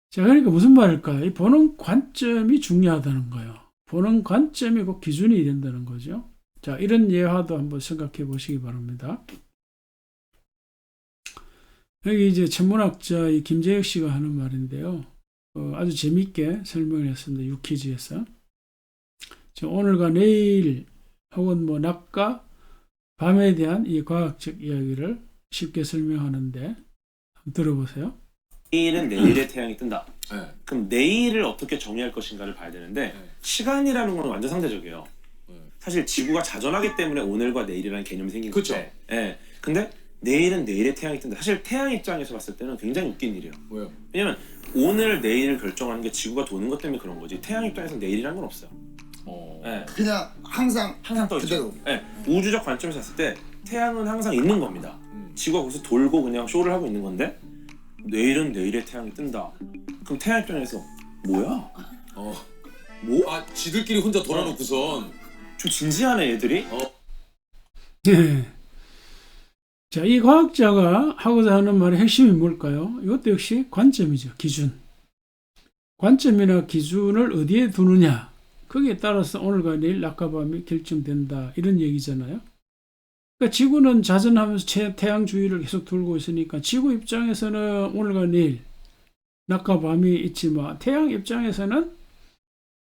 자, 그러니까 무슨 말일까요? 이 보는 관점이 중요하다는 거예요. 보는 관점이 꼭 기준이 된다는 거죠. 자, 이런 예화도 한번 생각해 보시기 바랍니다. 여기 이제 천문학자 이 김재혁 씨가 하는 말인데요. 아주 재밌게 설명을 했습니다. 유퀴즈에서. 오늘과 내일 혹은 뭐 낮과 밤에 대한 이 과학적 이야기를 쉽게 설명하는데 한번 들어보세요. 내일은 내일의 태양이 뜬다. 네. 그럼 내일을 어떻게 정의할 것인가를 봐야 되는데 네. 시간이라는 건 완전 상대적이에요. 네. 사실 지구가 자전하기 때문에 오늘과 내일이라는 개념이 생긴 그쵸. 건데. 예. 근데 내일은 내일의 태양이 뜬다. 사실 태양 입장에서 봤을 때는 굉장히 웃긴 일이에요. 왜요? 왜냐면 오늘 내일을 결정하는 게 지구가 도는 것 때문에 그런 거지. 태양 입장에서 내일이라는 건 없어요. 예. 그냥 항상 항상 떠 있죠. 그대로. 예. 우주적 관점에서 봤을 때 태양은 항상 있는 겁니다. 지구가 거기서 돌고 그냥 쇼를 하고 있는 건데 내일은 내일의 태양이 뜬다. 그럼 태양 입장에서 뭐야? 뭐? 아, 지들끼리 혼자 돌아놓고선. 좀 진지하네 얘들이. 네. 자, 이 과학자가 하고자 하는 말의 핵심이 뭘까요? 이것도 역시 관점이죠. 기준. 관점이나 기준을 어디에 두느냐. 거기에 따라서 오늘과 내일 낮과 밤이 결정된다. 이런 얘기잖아요. 그러니까 지구는 자전하면서 태양 주위를 계속 돌고 있으니까 지구 입장에서는 오늘과 내일 낮과 밤이 있지만 태양 입장에서는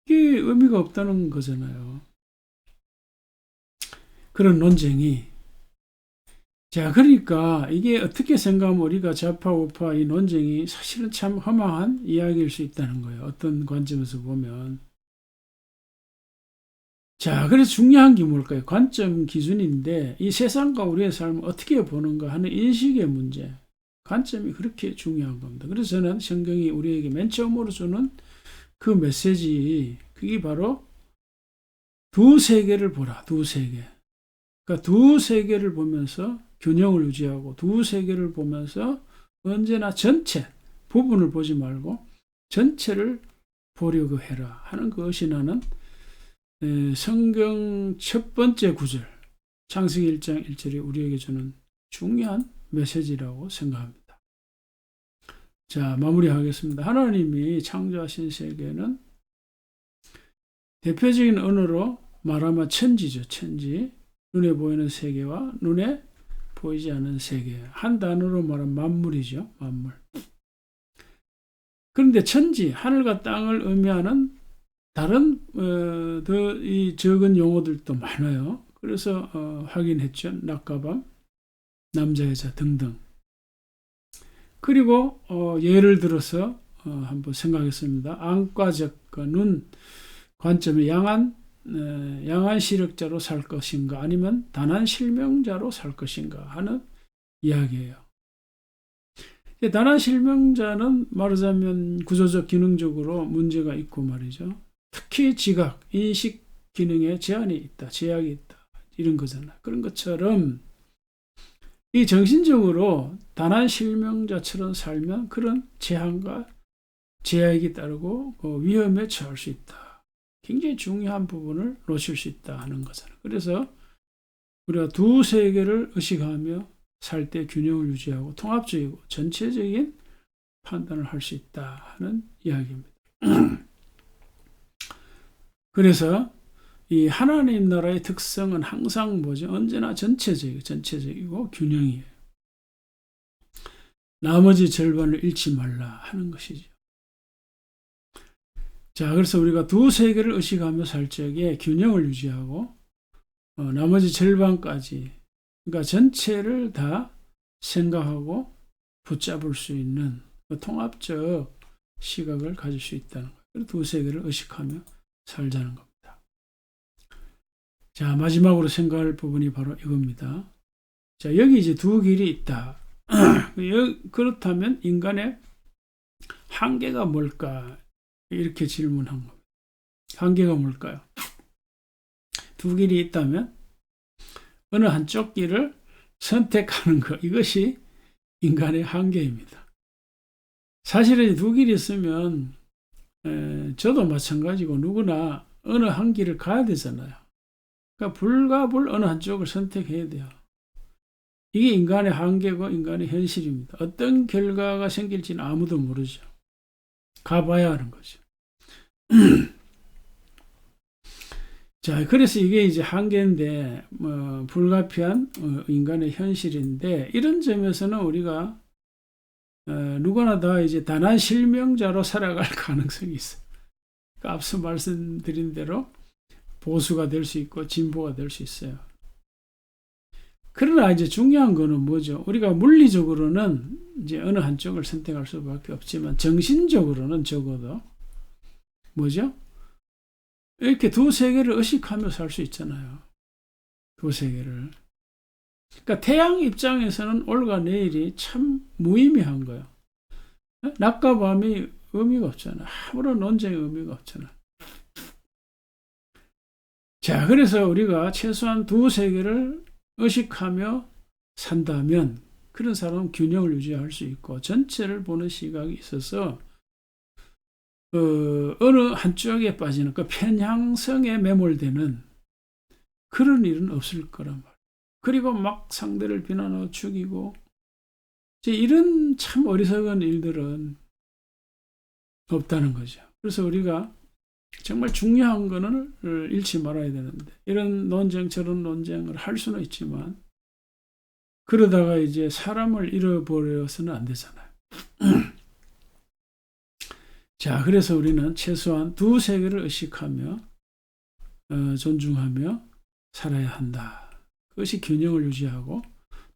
이게 의미가 없다는 거잖아요. 그런 논쟁이. 자, 그러니까 이게 어떻게 생각하면 우리가 좌파 우파 이 논쟁이 사실은 참 허망한 이야기일 수 있다는 거예요. 어떤 관점에서 보면. 자, 그래서 중요한 게 뭘까요? 관점 기준인데 이 세상과 우리의 삶을 어떻게 보는가 하는 인식의 문제. 관점이 그렇게 중요한 겁니다. 그래서 저는 성경이 우리에게 맨 처음으로 주는 그 메시지, 그게 바로 두 세계를 보라. 두 세계. 그러니까 두 세계를 보면서 균형을 유지하고 두 세계를 보면서 언제나 전체, 부분을 보지 말고 전체를 보려고 해라 하는 것이 나는 성경 첫 번째 구절, 창세기 1장 1절이 우리에게 주는 중요한 메시지라고 생각합니다. 자, 마무리하겠습니다. 하나님이 창조하신 세계는 대표적인 언어로 말하면 천지죠. 천지. 눈에 보이는 세계와 눈에 보이지 않는 세계. 한 단어로 말하면 만물이죠. 만물. 그런데 천지, 하늘과 땅을 의미하는 다른 더 이 적은 용어들도 많아요. 그래서 확인했죠. 낮과 밤, 남자, 여자 등등. 그리고 예를 들어서 한번 생각했습니다. 안과적 눈 관점에 양한 시력자로 살 것인가 아니면 단한 실명자로 살 것인가 하는 이야기예요. 단한 실명자는 말하자면 구조적 기능적으로 문제가 있고 말이죠. 특히 지각, 인식 기능에 제한이 있다, 제약이 있다 이런 거잖아요. 그런 것처럼 이 정신적으로 단한 실명자처럼 살면 그런 제한과 제약이 따르고 위험에 처할 수 있다. 굉장히 중요한 부분을 놓칠 수 있다 하는 거잖아요. 그래서 우리가 두 세계를 의식하며 살 때 균형을 유지하고 통합적이고 전체적인 판단을 할 수 있다 하는 이야기입니다. 그래서 이 하나님 나라의 특성은 항상 뭐죠? 언제나 전체적이고 균형이에요. 나머지 절반을 잃지 말라 하는 것이죠. 자, 그래서 우리가 두 세계를 의식하며 살 적에 균형을 유지하고 나머지 절반까지, 그러니까 전체를 다 생각하고 붙잡을 수 있는 통합적 시각을 가질 수 있다는 거예요. 두 세계를 의식하며 살자는 겁니다. 자, 마지막으로 생각할 부분이 바로 이겁니다. 자, 여기 이제 두 길이 있다. 그렇다면 인간의 한계가 뭘까? 이렇게 질문한 겁니다. 한계가 뭘까요? 두 길이 있다면 어느 한쪽 길을 선택하는 것, 이것이 인간의 한계입니다. 사실은 두 길이 있으면 저도 마찬가지고 누구나 어느 한 길을 가야 되잖아요. 그러니까 불가불 어느 한쪽을 선택해야 돼요. 이게 인간의 한계고 인간의 현실입니다. 어떤 결과가 생길지는 아무도 모르죠. 가봐야 하는 거죠. 자, 그래서 이게 이제 한계인데, 불가피한 인간의 현실인데, 이런 점에서는 우리가 누구나 다 이제 단한 실명자로 살아갈 가능성이 있어요. 그러니까 앞서 말씀드린 대로 보수가 될 수 있고 진보가 될 수 있어요. 그러나 이제 중요한 거는 뭐죠? 우리가 물리적으로는 이제 어느 한쪽을 선택할 수밖에 없지만 정신적으로는 적어도 뭐죠? 이렇게 두 세계를 의식하며 살 수 있잖아요. 두 세계를. 그러니까 태양 입장에서는 오늘과 내일이 참 무의미한 거예요. 낮과 밤이 의미가 없잖아요. 아무런 논쟁의 의미가 없잖아요. 자, 그래서 우리가 최소한 두 세계를 의식하며 산다면 그런 사람은 균형을 유지할 수 있고 전체를 보는 시각이 있어서 어느 한쪽에 빠지는 그 편향성에 매몰되는 그런 일은 없을 거란 말이에요. 그리고 막 상대를 비난하고 죽이고 이런 참 어리석은 일들은 없다는 거죠. 그래서 우리가 정말 중요한 거는 잃지 말아야 되는데 이런 논쟁 저런 논쟁을 할 수는 있지만 그러다가 이제 사람을 잃어버려서는 안 되잖아요. 자, 그래서 우리는 최소한 두 세계를 의식하며 존중하며 살아야 한다. 그것이 균형을 유지하고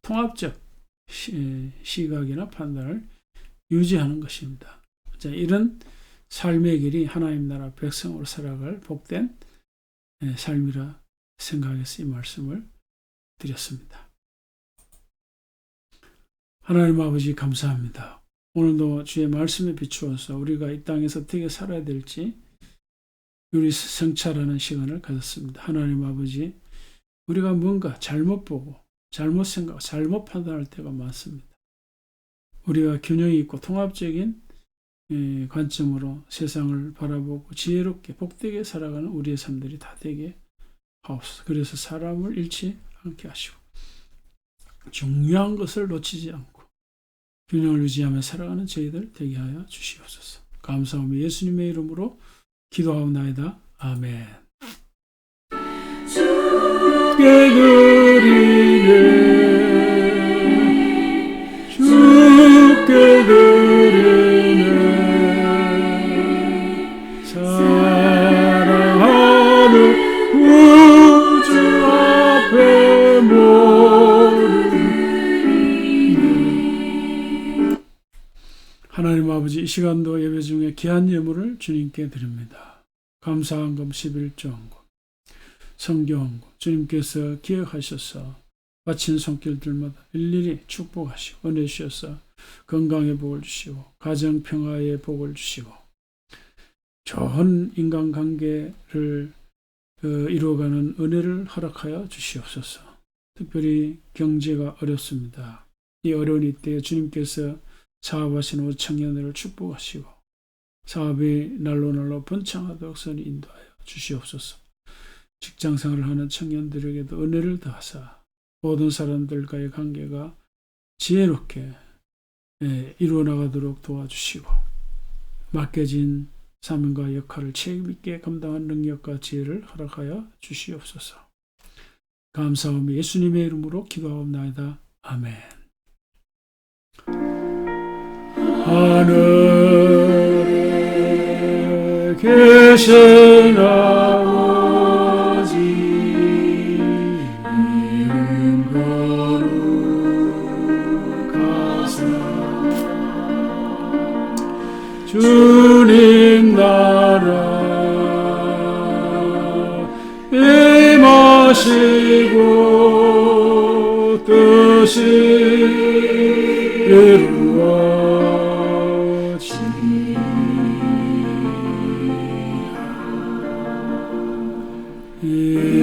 통합적 시각이나 판단을 유지하는 것입니다. 자, 이런 삶의 길이 하나님 나라 백성으로 살아갈 복된 삶이라 생각해서 이 말씀을 드렸습니다. 하나님 아버지 감사합니다. 오늘도 주의 말씀에 비추어서 우리가 이 땅에서 어떻게 살아야 될지 우리 성찰하는 시간을 가졌습니다. 하나님 아버지, 우리가 뭔가 잘못 보고 잘못 생각, 잘못 판단할 때가 많습니다. 우리가 균형이 있고 통합적인 관점으로 세상을 바라보고 지혜롭게 복되게 살아가는 우리의 삶들이 다 되게 하옵소서. 그래서 사람을 잃지 않게 하시고 중요한 것을 놓치지 않고 균형을 유지하며 살아가는 저희들 되게 하여 주시옵소서. 감사하며 예수님의 이름으로 기도하옵나이다. 아멘. 주께 드리네, 주께 드리네, 사랑하는 우주 앞에 모든 하나님 아버지, 이 시간도 예배 중에 귀한 예물을 주님께 드립니다. 감사한금 11조원금, 성경원금 주님께서 기억하셔서 바친 손길들마다 일일이 축복하시고 은혜 주셔서 건강의 복을 주시고 가정 평화의 복을 주시고 좋은 인간관계를 이루어가는 은혜를 허락하여 주시옵소서. 특별히 경제가 어렵습니다. 이 어려운 이때에 주님께서 사업하시는 우리 청년들을 축복하시고 사업이 날로 번창하도록 선히 인도하여 주시옵소서. 직장생활을 하는 청년들에게도 은혜를 더하사 모든 사람들과의 관계가 지혜롭게 이루어나가도록 도와주시고 맡겨진 사명과 역할을 책임있게 감당한 능력과 지혜를 허락하여 주시옵소서. 감사하며 예수님의 이름으로 기도하옵나이다. 아멘. 하늘에 계신 아버지, 이름 거룩하사 주님 나라 임하시고 뜻이 이루어지리라.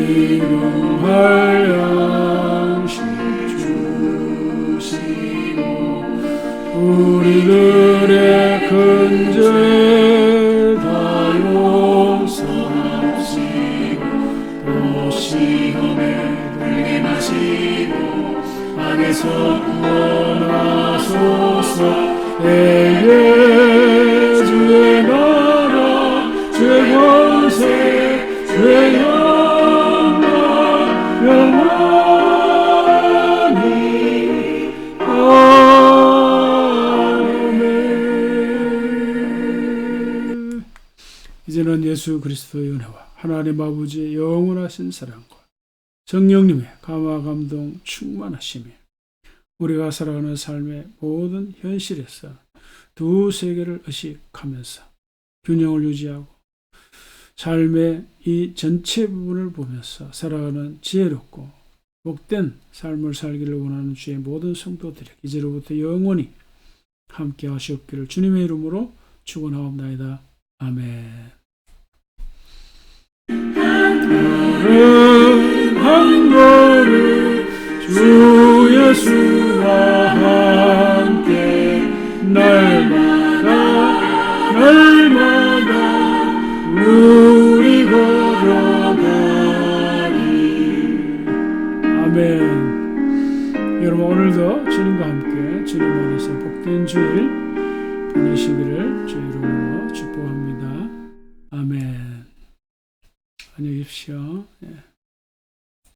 일용할 양식 주시고 우리들의 큰 죄 다 용서하시고 또 시험에 들게 마시고 악에서 구원하소서. 주의 나라 주의 권세 주의 영광 영원히 아멘. 이제는 예수 그리스도의 은혜와 하나님 아버지의 영원하신 사랑과 성령님의 감화 감동 충만하심이 우리가 살아가는 삶의 모든 현실에서 두 세계를 의식하면서 균형을 유지하고 삶의 이 전체 부분을 보면서 살아가는 지혜롭고 복된 삶을 살기를 원하는 주의 모든 성도들에게 이제로부터 영원히 함께 하시옵기를 주님의 이름으로 축원하옵나이다. 아멘. 한 걸음 주 예수와 함께 날마다 우리 걸어가리. 아멘. 여러분, 오늘도 주님과 함께 주님 안에서 복된 주일 보내시기를 주의 이름으로 축복합니다. 아멘. 안녕히 계십시오. 예.